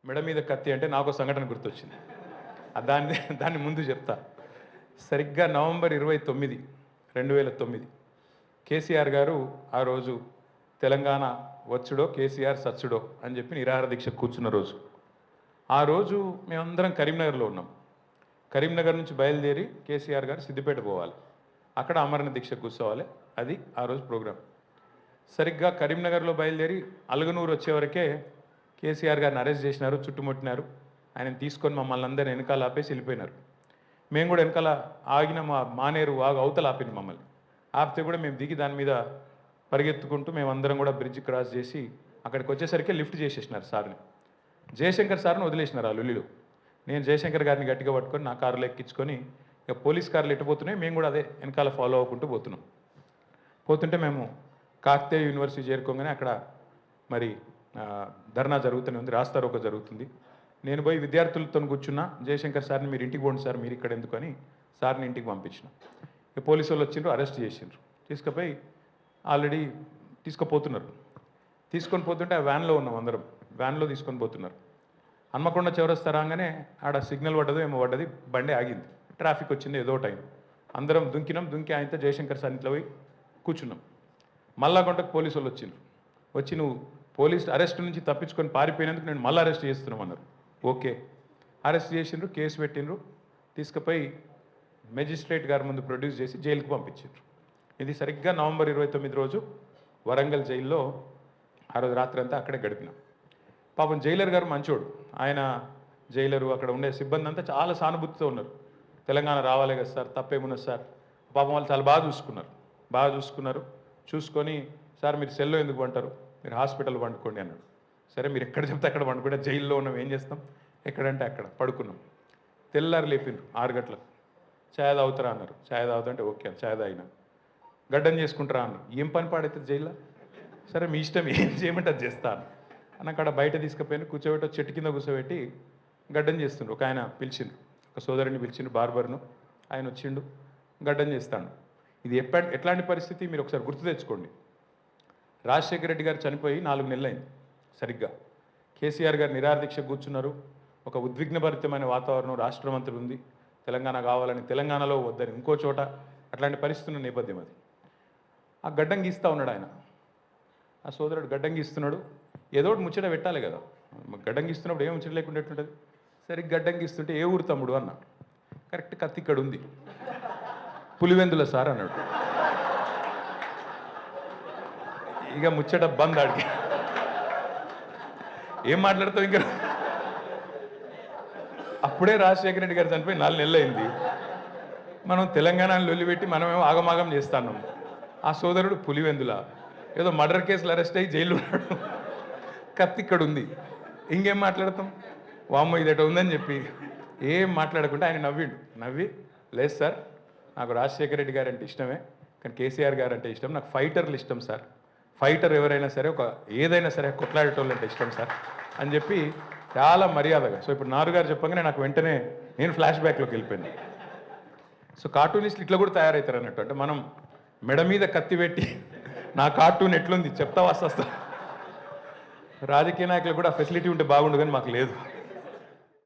మెడ మీద కత్తి అంటే నాకు సంఘటన గుర్తొచ్చింది. దాన్ని దాన్ని ముందు చెప్తా. సరిగ్గా నవంబర్ 29, 2009 కేసీఆర్ గారు ఆ రోజు తెలంగాణ వచ్చుడో కేసీఆర్ సచ్చుడో అని చెప్పి నిరాహార దీక్ష కూర్చున్న రోజు. ఆ రోజు మేమందరం కరీంనగర్లో ఉన్నాం. కరీంనగర్ నుంచి బయలుదేరి కేసీఆర్ గారు సిద్దిపేట పోవాలి. అక్కడ ఆమరణ దీక్ష కూర్చోవాలి. అది ఆ రోజు ప్రోగ్రాం. సరిగ్గా కరీంనగర్లో బయలుదేరి అలగనూరు వచ్చేవరకే కేసీఆర్ గారిని అరెస్ట్ చేసినారు, చుట్టుముట్టినారు. ఆయన తీసుకొని మమ్మల్ని అందరిని వెనకాల ఆపేసి వెళ్ళిపోయినారు. మేము కూడా వెనకాల ఆగిన మానేరు వాగు అవతల ఆపింది మమ్మల్ని. ఆపితే కూడా మేము దిగి దాని మీద పరిగెత్తుకుంటూ మేమందరం కూడా బ్రిడ్జ్ క్రాస్ చేసి అక్కడికి వచ్చేసరికి లిఫ్ట్ చేసేసినారు సార్ని. జయశంకర్ సార్ని వదిలేసినారు ఆ లొల్లిలో. నేను జయశంకర్ గారిని గట్టిగా పట్టుకొని నా కారులో ఎక్కించుకొని ఇక పోలీస్ కార్లు ఎట్టిపోతున్నాయి, మేము కూడా అదే వెనకాల ఫాలో అవ్వకుంటూ పోతున్నాం. పోతుంటే మేము కాకతీయ యూనివర్సిటీ చేరుకోగానే అక్కడ మరి ధర్నా జరుగుతూనే ఉంది, రాస్తారోకో జరుగుతుంది. నేను పోయి విద్యార్థులతో కూర్చున్నా. జయశంకర్ సార్ని మీరు ఇంటికి పోండి సార్, మీరు ఇక్కడ ఎందుకు అని సార్ని ఇంటికి పంపించిన. ఇక పోలీసు వాళ్ళు వచ్చిండ్రు, అరెస్ట్ చేసిండ్రు. తీసుకుపోయి ఆల్రెడీ తీసుకుపోతున్నారు. తీసుకొని పోతుంటే ఆ వ్యాన్లో ఉన్నాం అందరం. వ్యాన్లో తీసుకొని పోతున్నారు. హన్మకొండ చౌరస్తా రాగానే ఆడ సిగ్నల్ పడ్డదో ఏమో పడ్డది, బండి ఆగింది. ట్రాఫిక్ వచ్చింది, ఏదో టైం. అందరం దుంకినాం. దుంకి ఆయనతో జయశంకర్ సార్ ఇంట్లో పోయి కూర్చున్నాం. మళ్ళా కొంటకు పోలీసు వాళ్ళు వచ్చిండ్రు. వచ్చి నువ్వు పోలీస్ అరెస్ట్ నుంచి తప్పించుకొని పారిపోయినందుకు నేను మళ్ళీ అరెస్ట్ చేస్తున్నాం అన్నారు. ఓకే, అరెస్ట్ చేసిండ్రు, కేసు పెట్టిండ్రు. తీసుకుపోయి మెజిస్ట్రేట్ గారి ముందు ప్రొడ్యూస్ చేసి జైలుకి పంపించిండ్రు. ఇది సరిగ్గా నవంబర్ 29 రోజు వరంగల్ జైల్లో ఆ రోజు రాత్రి అంతా అక్కడే గడిపినాం. పాపం జైలర్ గారు మంచోడు. ఆయన జైలరు అక్కడ ఉండే సిబ్బంది అంతా చాలా సానుభూతితో ఉన్నారు. తెలంగాణ రావాలి కదా సార్, తప్పేమున్నది సార్. పాపం వాళ్ళు చాలా బాగా చూసుకున్నారు. చూసుకొని సార్ మీరు సెల్లో ఎందుకు పంటారు, మీరు హాస్పిటల్ పండుకోండి అన్నాడు. సరే మీరు ఎక్కడ చెప్తే అక్కడ పండుకుంటే, జైల్లో ఉన్నాం ఏం చేస్తాం, ఎక్కడంటే అక్కడ పడుకున్నాం. తెల్లారు లేపిండ్రు 6 గంటలకు. ఛాయ్ తాగుతారా అన్నారు. ఛాయ్ తాగుతుంటే ఓకే ఛాయ్ తాగినా. గడ్డం చేసుకుంటారా అన్నారు. ఏం పని పాడైతుంది జైల్లో. సరే మీ ఇష్టం, ఏం చేయమంటే అది చేస్తాను అని అక్కడ బయట తీసుకుపోయిన కూర్చోబెట్టి చెట్టు కింద కూర్చోబెట్టి గడ్డం చేస్తుండ్రు. ఒక ఆయన పిలిచిండు, ఒక సోదరుని పిలిచిండు, బార్బర్ను. ఆయన వచ్చిండు, గడ్డం చేస్తాడు. ఇది ఎట్లాంటి పరిస్థితి మీరు ఒకసారి గుర్తు తెచ్చుకోండి. రాజశేఖర రెడ్డి గారు చనిపోయి 4 నెలలైంది సరిగ్గా. కేసీఆర్ గారు నిరాహార దీక్ష కూర్చున్నారు. ఒక ఉద్విగ్నభరితమైన వాతావరణం రాష్ట్రం అంతా ఉంది. తెలంగాణ కావాలని, తెలంగాణలో వద్దని ఇంకో చోట, అట్లాంటి పరిస్థితున్న నేపథ్యం అది. ఆ గడ్డం గీస్తూ ఉన్నాడు ఆయన. ఆ సోదరుడు గడ్డం గీస్తున్నాడు. ఏదో ఒకటి ముచ్చట పెట్టాలి కదా. గడ్డం గీస్తున్నప్పుడు ఏం ముచ్చట లేకుండా ఎట్లుంటుంది. సరే గడ్డం గీస్తుంటే ఏ ఊరు తమ్ముడు అన్నాడు. కరెక్ట్ కత్తి ఇక్కడ ఉంది. పులివెందుల సార్ అన్నాడు. ఇక ముచ్చట బంద్. ఆడికి ఏం మాట్లాడతావు ఇంకా. అప్పుడే రాజశేఖర రెడ్డి గారు చనిపోయి 4 నెలలైంది. మనం తెలంగాణలో లొల్లిపెట్టి మనమేమో ఆగమాగం చేస్తాను. ఆ సోదరుడు పులివెందుల ఏదో మర్డర్ కేసులు అరెస్ట్ అయ్యి జైల్లో ఉన్నాడు. కత్తి ఇక్కడ ఉంది. ఇంకేం మాట్లాడతాం. వామ్మ ఇదట ఉందని చెప్పి ఏం మాట్లాడకుండా ఆయన నవ్వి లేదు సార్, నాకు రాజశేఖర రెడ్డి గారు అంటే ఇష్టమే, కానీ కేసీఆర్ గారు అంటే ఇష్టం. నాకు ఫైటర్లు ఇష్టం సార్. ఫైటర్ ఎవరైనా సరే, ఏదైనా సరే కొట్లాడేటోళ్ళు అంటే ఇష్టం సార్ అని చెప్పి చాలా మర్యాదగా. సో ఇప్పుడు నారు గారు చెప్పగానే నాకు వెంటనే నేను ఫ్లాష్ బ్యాక్లోకి వెళ్ళిపోయాను. సో కార్టూనిస్టులు ఇట్లా కూడా తయారవుతారు అన్నట్టు. అంటే మనం మెడ మీద కత్తి పెట్టి నా కార్టూన్ ఎట్లుంది చెప్తా వస్తా. రాజకీయ నాయకులు కూడా ఫెసిలిటీ ఉంటే బాగుండు, కానీ మాకు లేదు.